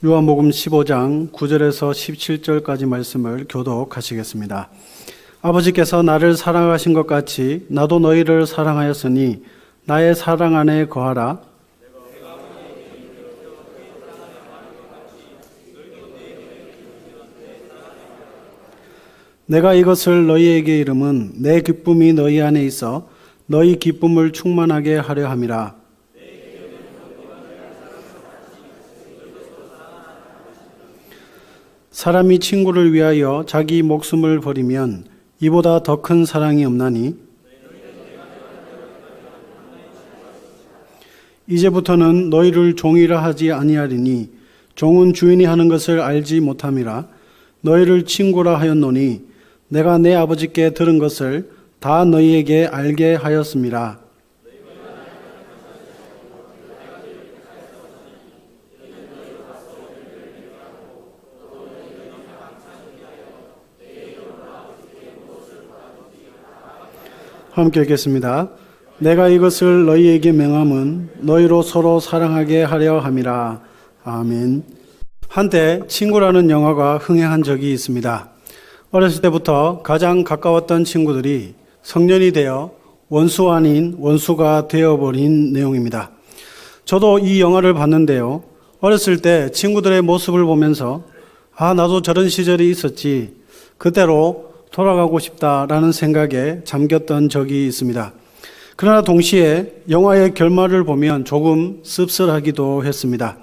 요한복음 15장 9절에서 17절까지 말씀을 교독하시겠습니다. 아버지께서 나를 사랑하신 것 같이 나도 너희를 사랑하였으니 나의 사랑 안에 거하라. 내가 이것을 너희에게 이름은 내 기쁨이 너희 안에 있어 너희 기쁨을 충만하게 하려 함이라. 사람이 친구를 위하여 자기 목숨을 버리면 이보다 더 큰 사랑이 없나니 이제부터는 너희를 종이라 하지 아니하리니 종은 주인이 하는 것을 알지 못함이라. 너희를 친구라 하였노니 내가 내 아버지께 들은 것을 다 너희에게 알게 하였음이라. 함께 읽겠습니다. 내가 이것을 너희에게 명함은 너희로 서로 사랑하게 하려 함이라. 아멘. 한때 친구라는 영화가 흥행한 적이 있습니다. 어렸을 때부터 가장 가까웠던 친구들이 성년이 되어 원수 아닌 원수가 되어버린 내용입니다. 저도 이 영화를 봤는데요. 어렸을 때 친구들의 모습을 보면서 나도 저런 시절이 있었지. 그때로 돌아가고 싶다라는 생각에 잠겼던 적이 있습니다. 그러나 동시에 영화의 결말을 보면 조금 씁쓸하기도 했습니다.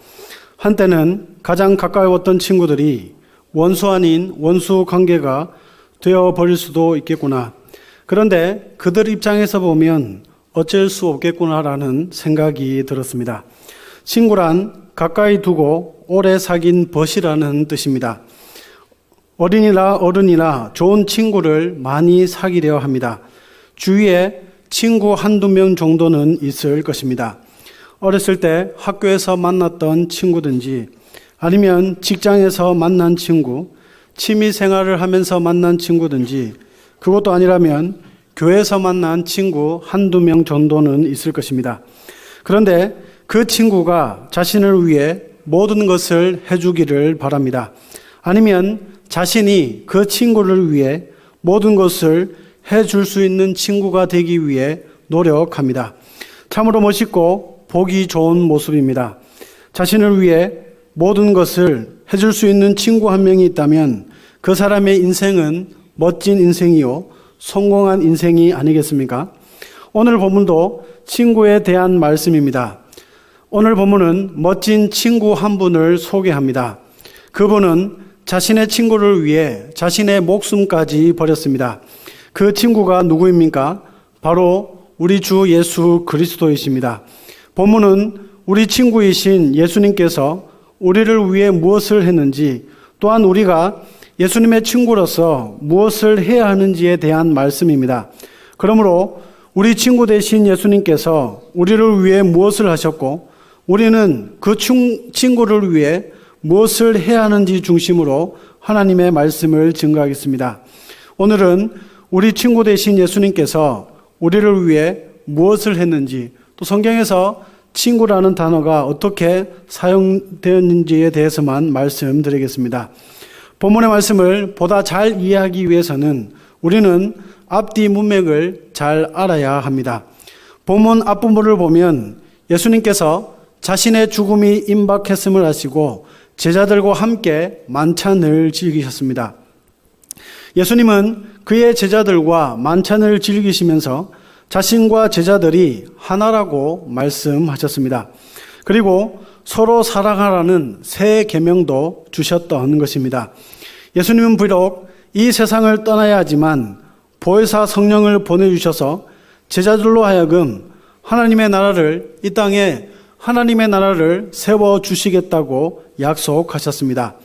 한때는 가장 가까웠던 친구들이 원수 아닌 원수 관계가 되어버릴 수도 있겠구나. 그런데 그들 입장에서 보면 어쩔 수 없겠구나라는 생각이 들었습니다. 친구란 가까이 두고 오래 사귄 벗이라는 뜻입니다. 어린이나 어른이나 좋은 친구를 많이 사귀려 합니다. 주위에 친구 한두 명 정도는 있을 것입니다. 어렸을 때 학교에서 만났던 친구든지 아니면 직장에서 만난 친구, 취미 생활을 하면서 만난 친구든지 그것도 아니라면 교회에서 만난 친구 한두 명 정도는 있을 것입니다. 그런데 그 친구가 자신을 위해 모든 것을 해주기를 바랍니다. 아니면 자신이 그 친구를 위해 모든 것을 해줄 수 있는 친구가 되기 위해 노력합니다. 참으로 멋있고 보기 좋은 모습입니다. 자신을 위해 모든 것을 해줄 수 있는 친구 한 명이 있다면 그 사람의 인생은 멋진 인생이요 성공한 인생이 아니겠습니까? 오늘 본문도 친구에 대한 말씀입니다. 오늘 본문은 멋진 친구 한 분을 소개합니다. 그분은 자신의 친구를 위해 자신의 목숨까지 버렸습니다. 그 친구가 누구입니까? 바로 우리 주 예수 그리스도이십니다. 본문은 우리 친구이신 예수님께서 우리를 위해 무엇을 했는지 또한 우리가 예수님의 친구로서 무엇을 해야 하는지에 대한 말씀입니다. 그러므로 우리 친구 되신 예수님께서 우리를 위해 무엇을 하셨고 우리는 그 친구를 위해 무엇을 해야 하는지 중심으로 하나님의 말씀을 증거하겠습니다. 오늘은 우리 친구 되신 예수님께서 우리를 위해 무엇을 했는지 또 성경에서 친구라는 단어가 어떻게 사용되었는지에 대해서만 말씀드리겠습니다. 본문의 말씀을 보다 잘 이해하기 위해서는 우리는 앞뒤 문맥을 잘 알아야 합니다. 본문 앞부분을 보면 예수님께서 자신의 죽음이 임박했음을 아시고 제자들과 함께 만찬을 즐기셨습니다. 예수님은 그의 제자들과 만찬을 즐기시면서 자신과 제자들이 하나라고 말씀하셨습니다. 그리고 서로 사랑하라는 새 계명도 주셨던 것입니다. 예수님은 비록 이 세상을 떠나야 하지만 보혜사 성령을 보내주셔서 제자들로 하여금 하나님의 나라를 이 땅에 하나님의 나라를 세워주시겠다고 약속하셨습니다.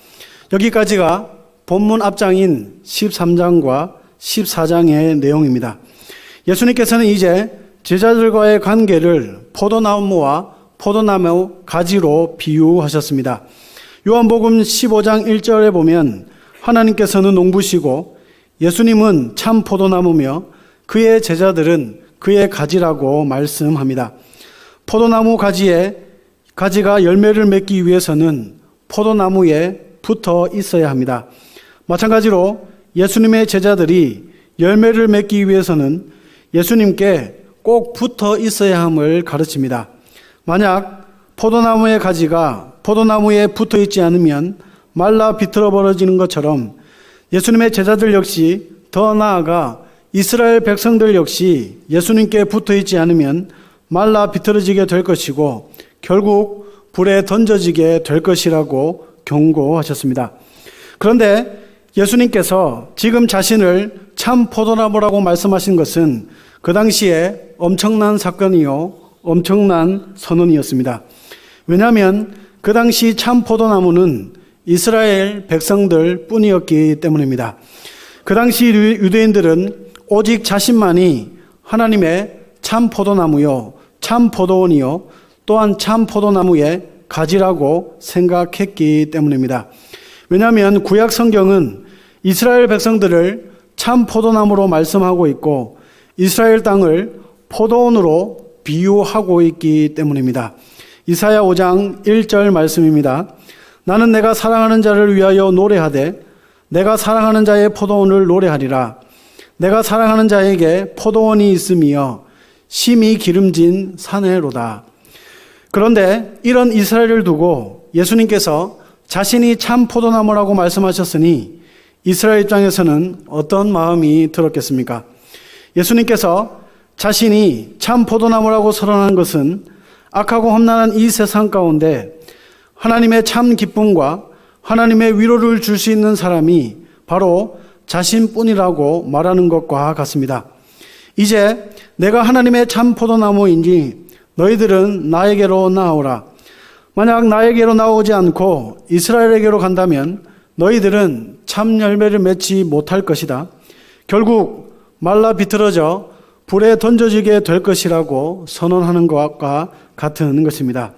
여기까지가 본문 앞장인 13장과 14장의 내용입니다. 예수님께서는 이제 제자들과의 관계를 포도나무와 포도나무 가지로 비유하셨습니다. 요한복음 15장 1절에 보면 하나님께서는 농부시고 예수님은 참 포도나무며 그의 제자들은 그의 가지라고 말씀합니다. 포도나무 가지에 가지가 열매를 맺기 위해서는 포도나무에 붙어 있어야 합니다. 마찬가지로 예수님의 제자들이 열매를 맺기 위해서는 예수님께 꼭 붙어 있어야 함을 가르칩니다. 만약 포도나무의 가지가 포도나무에 붙어 있지 않으면 말라 비틀어 버려지는 것처럼 예수님의 제자들 역시, 더 나아가 이스라엘 백성들 역시 예수님께 붙어 있지 않으면 말라 비틀어지게 될 것이고 결국 불에 던져지게 될 것이라고 경고하셨습니다. 그런데 예수님께서 지금 자신을 참 포도나무라고 말씀하신 것은 그 당시에 엄청난 사건이요, 엄청난 선언이었습니다. 왜냐하면 그 당시 참 포도나무는 이스라엘 백성들 뿐이었기 때문입니다. 그 당시 유대인들은 오직 자신만이 하나님의 참 포도나무요, 참 포도원이요, 또한 참 포도나무의 가지라고 생각했기 때문입니다. 왜냐하면 구약 성경은 이스라엘 백성들을 참 포도나무로 말씀하고 있고 이스라엘 땅을 포도원으로 비유하고 있기 때문입니다. 이사야 5장 1절 말씀입니다. 나는 내가 사랑하는 자를 위하여 노래하되 내가 사랑하는 자의 포도원을 노래하리라. 내가 사랑하는 자에게 포도원이 있으며 심히 기름진 사내로다. 그런데 이런 이스라엘을 두고 예수님께서 자신이 참 포도나무라고 말씀하셨으니 이스라엘 입장에서는 어떤 마음이 들었겠습니까? 예수님께서 자신이 참 포도나무라고 선언한 것은 악하고 험난한 이 세상 가운데 하나님의 참 기쁨과 하나님의 위로를 줄 수 있는 사람이 바로 자신뿐이라고 말하는 것과 같습니다. 이제 내가 하나님의 참 포도나무이니 너희들은 나에게로 나오라. 만약 나에게로 나오지 않고 이스라엘에게로 간다면 너희들은 참 열매를 맺지 못할 것이다. 결국 말라 비틀어져 불에 던져지게 될 것이라고 선언하는 것과 같은 것입니다.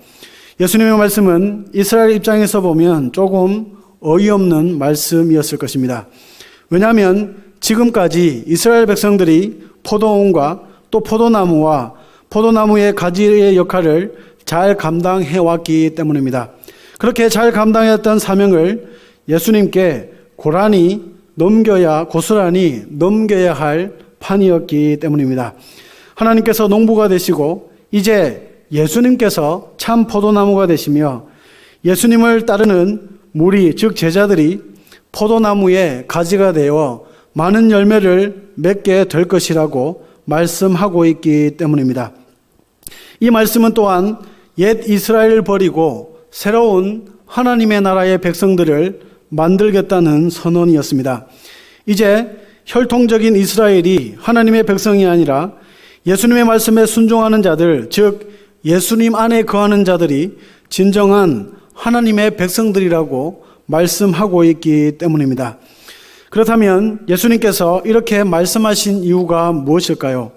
예수님의 말씀은 이스라엘 입장에서 보면 조금 어이없는 말씀이었을 것입니다. 왜냐하면 지금까지 이스라엘 백성들이 포도원과 또 포도나무와 포도나무의 가지의 역할을 잘 감당해왔기 때문입니다. 그렇게 잘 감당했던 사명을 예수님께 고스란히 넘겨야 할 판이었기 때문입니다. 하나님께서 농부가 되시고 이제 예수님께서 참 포도나무가 되시며 예수님을 따르는 무리, 즉 제자들이 포도나무의 가지가 되어 많은 열매를 맺게 될 것이라고 말씀하고 있기 때문입니다. 이 말씀은 또한 옛 이스라엘을 버리고 새로운 하나님의 나라의 백성들을 만들겠다는 선언이었습니다. 이제 혈통적인 이스라엘이 하나님의 백성이 아니라 예수님의 말씀에 순종하는 자들, 즉 예수님 안에 거하는 자들이 진정한 하나님의 백성들이라고 말씀하고 있기 때문입니다. 그렇다면 예수님께서 이렇게 말씀하신 이유가 무엇일까요?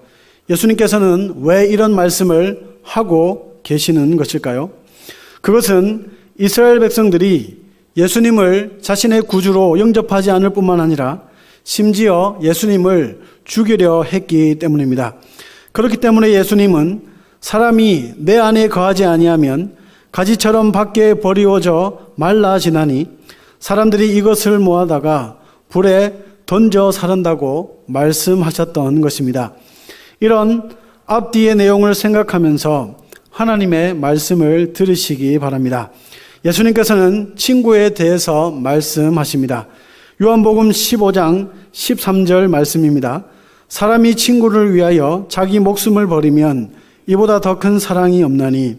예수님께서는 왜 이런 말씀을 하고 계시는 것일까요? 그것은 이스라엘 백성들이 예수님을 자신의 구주로 영접하지 않을 뿐만 아니라 심지어 예수님을 죽이려 했기 때문입니다. 그렇기 때문에 예수님은 사람이 내 안에 거하지 아니하면 가지처럼 밖에 버리워져 말라지나니 사람들이 이것을 모아다가 불에 던져 사른다고 말씀하셨던 것입니다. 이런 앞뒤의 내용을 생각하면서 하나님의 말씀을 들으시기 바랍니다. 예수님께서는 친구에 대해서 말씀하십니다. 요한복음 15장 13절 말씀입니다. 사람이 친구를 위하여 자기 목숨을 버리면 이보다 더 큰 사랑이 없나니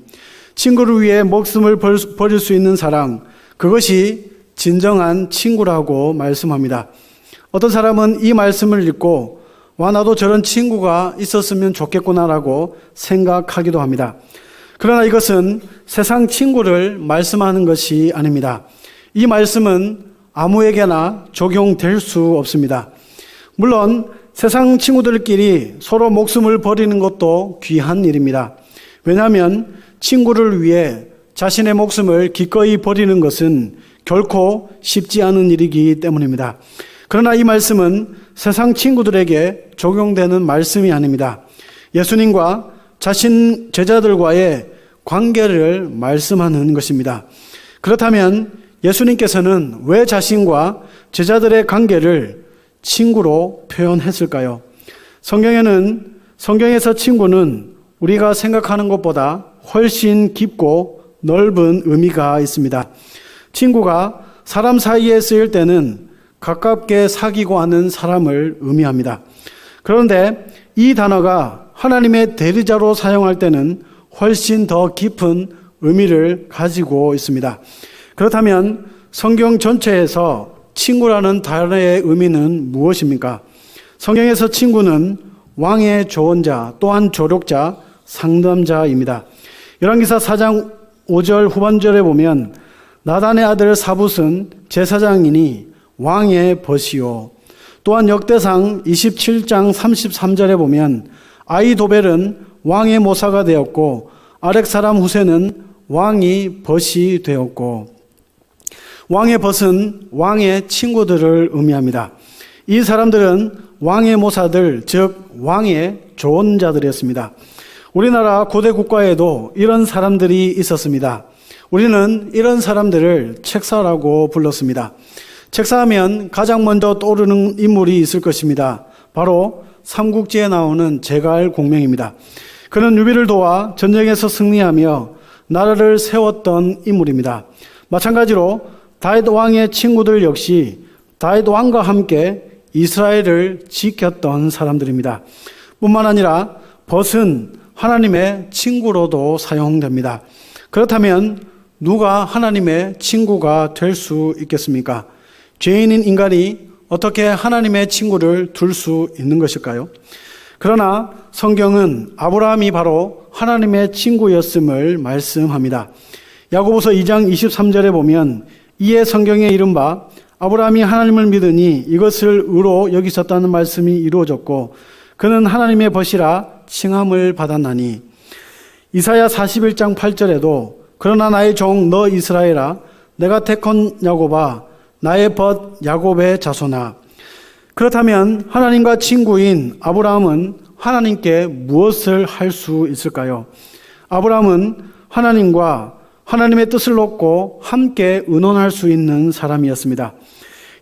친구를 위해 목숨을 버릴 수 있는 사랑, 그것이 진정한 친구라고 말씀합니다. 어떤 사람은 이 말씀을 읽고 와 나도 저런 친구가 있었으면 좋겠구나라고 생각하기도 합니다. 그러나 이것은 세상 친구를 말씀하는 것이 아닙니다. 이 말씀은 아무에게나 적용될 수 없습니다. 물론 세상 친구들끼리 서로 목숨을 버리는 것도 귀한 일입니다. 왜냐하면 친구를 위해 자신의 목숨을 기꺼이 버리는 것은 결코 쉽지 않은 일이기 때문입니다. 그러나 이 말씀은 세상 친구들에게 적용되는 말씀이 아닙니다. 예수님과 자신 제자들과의 관계를 말씀하는 것입니다. 그렇다면 예수님께서는 왜 자신과 제자들의 관계를 친구로 표현했을까요? 성경에서 친구는 우리가 생각하는 것보다 훨씬 깊고 넓은 의미가 있습니다. 친구가 사람 사이에 쓰일 때는 가깝게 사귀고 하는 사람을 의미합니다. 그런데 이 단어가 하나님의 대리자로 사용할 때는 훨씬 더 깊은 의미를 가지고 있습니다. 그렇다면 성경 전체에서 친구라는 단어의 의미는 무엇입니까? 성경에서 친구는 왕의 조언자, 또한 조력자, 상담자입니다. 열왕기사 4장 5절 후반절에 보면 나단의 아들 사붓은 제사장이니 왕의 벗이요. 또한 역대상 27장 33절에 보면 아히도벨은 왕의 모사가 되었고 아렉 사람 후세는 왕이 벗이 되었고, 왕의 벗은 왕의 친구들을 의미합니다. 이 사람들은 왕의 모사들, 즉 왕의 조언자들이었습니다. 우리나라 고대 국가에도 이런 사람들이 있었습니다. 우리는 이런 사람들을 책사라고 불렀습니다. 책사하면 가장 먼저 떠오르는 인물이 있을 것입니다. 바로 삼국지에 나오는 제갈 공명입니다. 그는 유비를 도와 전쟁에서 승리하며 나라를 세웠던 인물입니다. 마찬가지로 다윗 왕의 친구들 역시 다윗 왕과 함께 이스라엘을 지켰던 사람들입니다. 뿐만 아니라 벗은 하나님의 친구로도 사용됩니다. 그렇다면 누가 하나님의 친구가 될 수 있겠습니까? 죄인인 인간이 어떻게 하나님의 친구를 둘 수 있는 것일까요? 그러나 성경은 아브라함이 바로 하나님의 친구였음을 말씀합니다. 야고보서 2장 23절에 보면 이에 성경에 이른바 아브라함이 하나님을 믿으니 이것을 의로 여기셨다는 말씀이 이루어졌고 그는 하나님의 벗이라 칭함을 받았나니, 이사야 41장 8절에도 그러나 나의 종 너 이스라엘아 내가 택한 야곱아 나의 벗 야곱의 자손아. 그렇다면 하나님과 친구인 아브라함은 하나님께 무엇을 할 수 있을까요? 아브라함은 하나님과 하나님의 뜻을 놓고 함께 의논할 수 있는 사람이었습니다.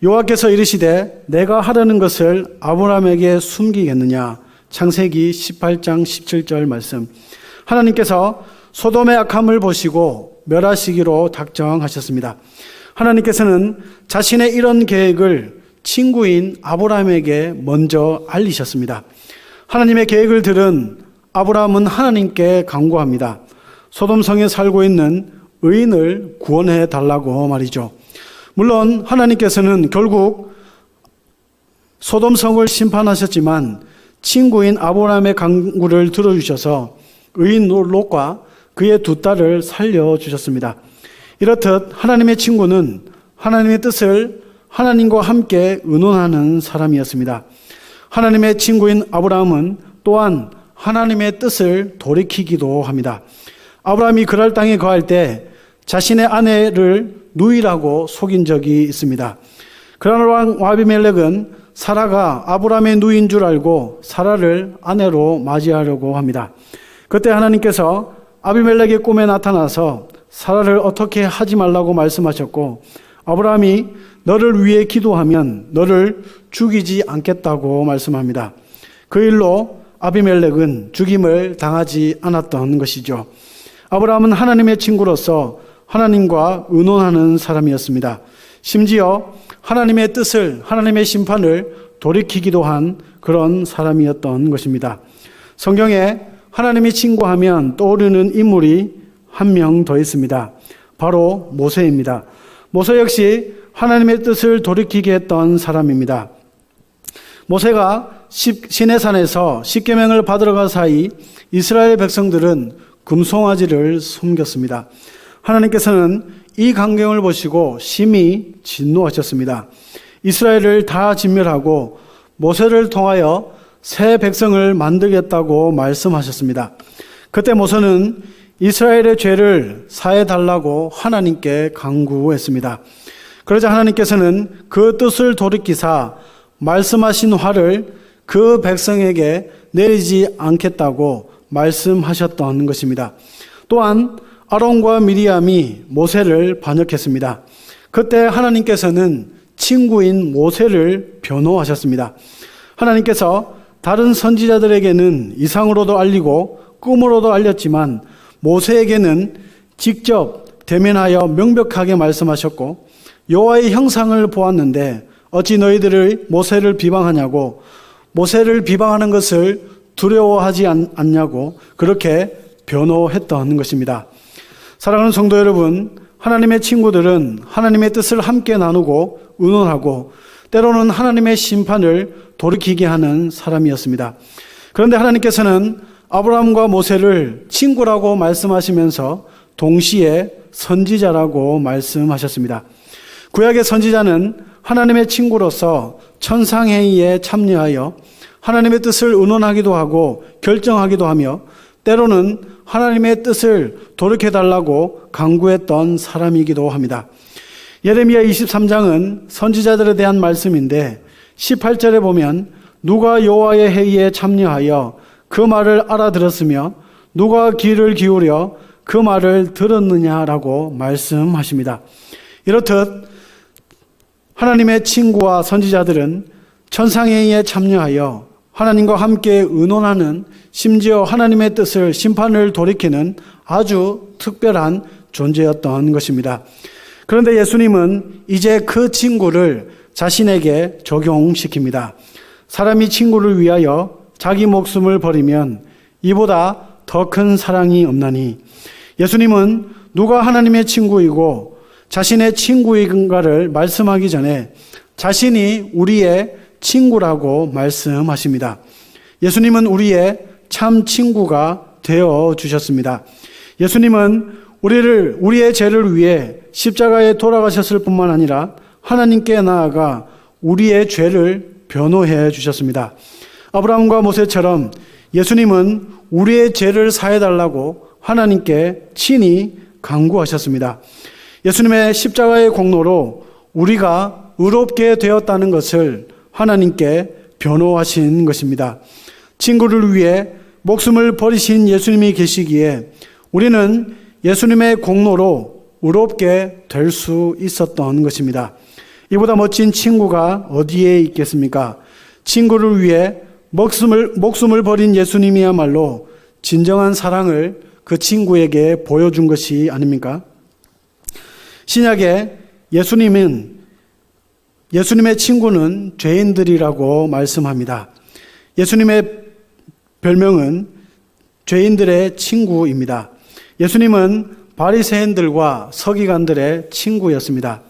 여호와께서 이르시되 내가 하려는 것을 아브라함에게 숨기겠느냐. 창세기 18장 17절 말씀. 하나님께서 소돔의 악함을 보시고 멸하시기로 작정하셨습니다. 하나님께서는 자신의 이런 계획을 친구인 아브라함에게 먼저 알리셨습니다. 하나님의 계획을 들은 아브라함은 하나님께 간구합니다. 소돔성에 살고 있는 의인을 구원해 달라고 말이죠. 물론 하나님께서는 결국 소돔성을 심판하셨지만 친구인 아브라함의 간구를 들어주셔서 의인 롯과 그의 두 딸을 살려주셨습니다. 이렇듯 하나님의 친구는 하나님의 뜻을 하나님과 함께 의논하는 사람이었습니다. 하나님의 친구인 아브라함은 또한 하나님의 뜻을 돌이키기도 합니다. 아브라함이 그랄 땅에 거할 때 자신의 아내를 누이라고 속인 적이 있습니다. 그러나 왕 아비멜렉은 사라가 아브라함의 누이인 줄 알고 사라를 아내로 맞이하려고 합니다. 그때 하나님께서 아비멜렉의 꿈에 나타나서 사라를 어떻게 하지 말라고 말씀하셨고 아브라함이 너를 위해 기도하면 너를 죽이지 않겠다고 말씀합니다. 그 일로 아비멜렉은 죽임을 당하지 않았던 것이죠. 아브라함은 하나님의 친구로서 하나님과 의논하는 사람이었습니다. 심지어 하나님의 뜻을, 하나님의 심판을 돌이키기도 한 그런 사람이었던 것입니다. 성경에 하나님이 친구하면 떠오르는 인물이 한 명 더 있습니다. 바로 모세입니다. 모세 역시 하나님의 뜻을 돌이키게 했던 사람입니다. 모세가 시내산에서 십계명을 받으러 간 사이 이스라엘 백성들은 금송아지를 숨겼습니다. 하나님께서는 이 광경을 보시고 심히 진노하셨습니다. 이스라엘을 다 진멸하고 모세를 통하여 새 백성을 만들겠다고 말씀하셨습니다. 그때 모세는 이스라엘의 죄를 사해달라고 하나님께 간구했습니다. 그러자 하나님께서는 그 뜻을 돌이키사 말씀하신 화를 그 백성에게 내리지 않겠다고 말씀하셨던 것입니다. 또한 아론과 미리암이 모세를 반역했습니다. 그때 하나님께서는 친구인 모세를 변호하셨습니다. 하나님께서 다른 선지자들에게는 이상으로도 알리고 꿈으로도 알렸지만 모세에게는 직접 대면하여 명백하게 말씀하셨고, 여호와의 형상을 보았는데 어찌 너희들이 모세를 비방하냐고, 모세를 비방하는 것을 두려워하지 않냐고 그렇게 변호했던 것입니다. 사랑하는 성도 여러분, 하나님의 친구들은 하나님의 뜻을 함께 나누고 의논하고 때로는 하나님의 심판을 돌이키게 하는 사람이었습니다. 그런데 하나님께서는 아브라함과 모세를 친구라고 말씀하시면서 동시에 선지자라고 말씀하셨습니다. 구약의 선지자는 하나님의 친구로서 천상회의에 참여하여 하나님의 뜻을 의논하기도 하고 결정하기도 하며 때로는 하나님의 뜻을 돌이켜달라고 간구했던 사람이기도 합니다. 예레미야 23장은 선지자들에 대한 말씀인데 18절에 보면 누가 여호와의 회의에 참여하여 그 말을 알아들었으며 누가 귀를 기울여 그 말을 들었느냐라고 말씀하십니다. 이렇듯 하나님의 친구와 선지자들은 천상회의에 참여하여 하나님과 함께 의논하는, 심지어 하나님의 뜻을, 심판을 돌이키는 아주 특별한 존재였던 것입니다. 그런데 예수님은 이제 그 친구를 자신에게 적용시킵니다. 사람이 친구를 위하여 자기 목숨을 버리면 이보다 더 큰 사랑이 없나니. 예수님은 누가 하나님의 친구이고 자신의 친구인가를 말씀하기 전에 자신이 우리의 친구라고 말씀하십니다. 예수님은 우리의 참 친구가 되어 주셨습니다. 예수님은 우리의 죄를 위해 십자가에 돌아가셨을 뿐만 아니라 하나님께 나아가 우리의 죄를 변호해 주셨습니다. 아브라함과 모세처럼 예수님은 우리의 죄를 사해달라고 하나님께 친히 간구하셨습니다. 예수님의 십자가의 공로로 우리가 의롭게 되었다는 것을 하나님께 변호하신 것입니다. 친구를 위해 목숨을 버리신 예수님이 계시기에 우리는 예수님의 공로로 의롭게 될 수 있었던 것입니다. 이보다 멋진 친구가 어디에 있겠습니까? 친구를 위해 목숨을 버린 예수님이야말로 진정한 사랑을 그 친구에게 보여준 것이 아닙니까? 신약에 예수님의 친구는 죄인들이라고 말씀합니다. 예수님의 별명은 죄인들의 친구입니다. 예수님은 바리새인들과 서기관들의 친구였습니다.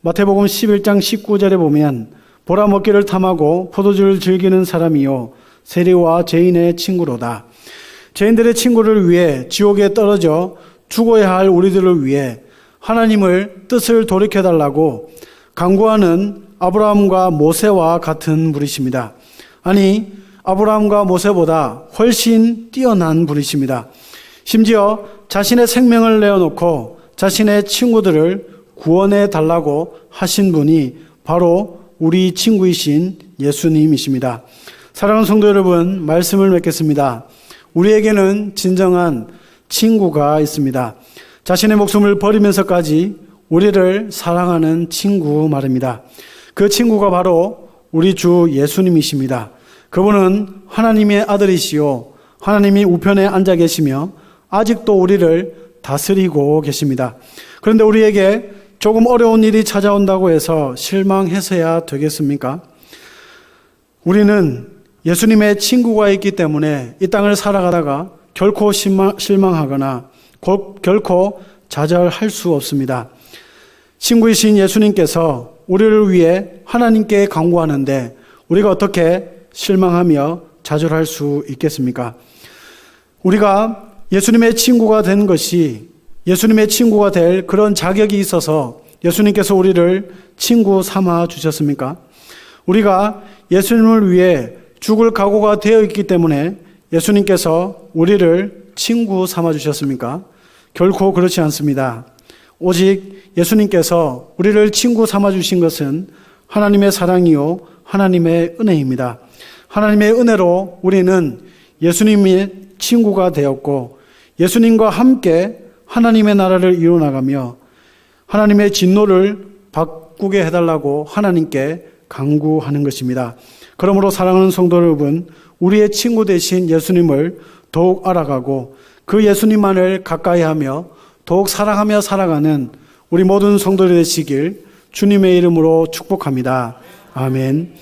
마태복음 11장 19절에 보면 보라 먹기를 탐하고 포도주를 즐기는 사람이요 세리와 죄인의 친구로다. 죄인들의 친구를 위해 지옥에 떨어져 죽어야 할 우리들을 위해 하나님을 뜻을 돌이켜달라고 간구하는 아브라함과 모세와 같은 분이십니다. 아니, 아브라함과 모세보다 훨씬 뛰어난 분이십니다. 심지어 자신의 생명을 내어놓고 자신의 친구들을 구원해 달라고 하신 분이 바로 우리 친구이신 예수님이십니다. 사랑하는 성도 여러분, 말씀을 맺겠습니다. 우리에게는 진정한 친구가 있습니다. 자신의 목숨을 버리면서까지 우리를 사랑하는 친구 말입니다. 그 친구가 바로 우리 주 예수님이십니다. 그분은 하나님의 아들이시요 하나님이 우편에 앉아 계시며 아직도 우리를 다스리고 계십니다. 그런데 우리에게 조금 어려운 일이 찾아온다고 해서 실망해서야 되겠습니까? 우리는 예수님의 친구가 있기 때문에 이 땅을 살아가다가 결코 실망하거나 결코 좌절할 수 없습니다. 친구이신 예수님께서 우리를 위해 하나님께 간구하는데 우리가 어떻게 실망하며 좌절할 수 있겠습니까? 우리가 예수님의 친구가 된 것이 예수님의 친구가 될 그런 자격이 있어서 예수님께서 우리를 친구 삼아 주셨습니까? 우리가 예수님을 위해 죽을 각오가 되어 있기 때문에 예수님께서 우리를 친구 삼아 주셨습니까? 결코 그렇지 않습니다. 오직 예수님께서 우리를 친구 삼아 주신 것은 하나님의 사랑이요 하나님의 은혜입니다. 하나님의 은혜로 우리는 예수님의 친구가 되었고 예수님과 함께 하나님의 나라를 이루어나가며 하나님의 진노를 바꾸게 해달라고 하나님께 간구하는 것입니다. 그러므로 사랑하는 성도 여러분, 우리의 친구 되신 예수님을 더욱 알아가고 그 예수님만을 가까이하며 더욱 사랑하며 살아가는 우리 모든 성도들이 되시길 주님의 이름으로 축복합니다. 아멘.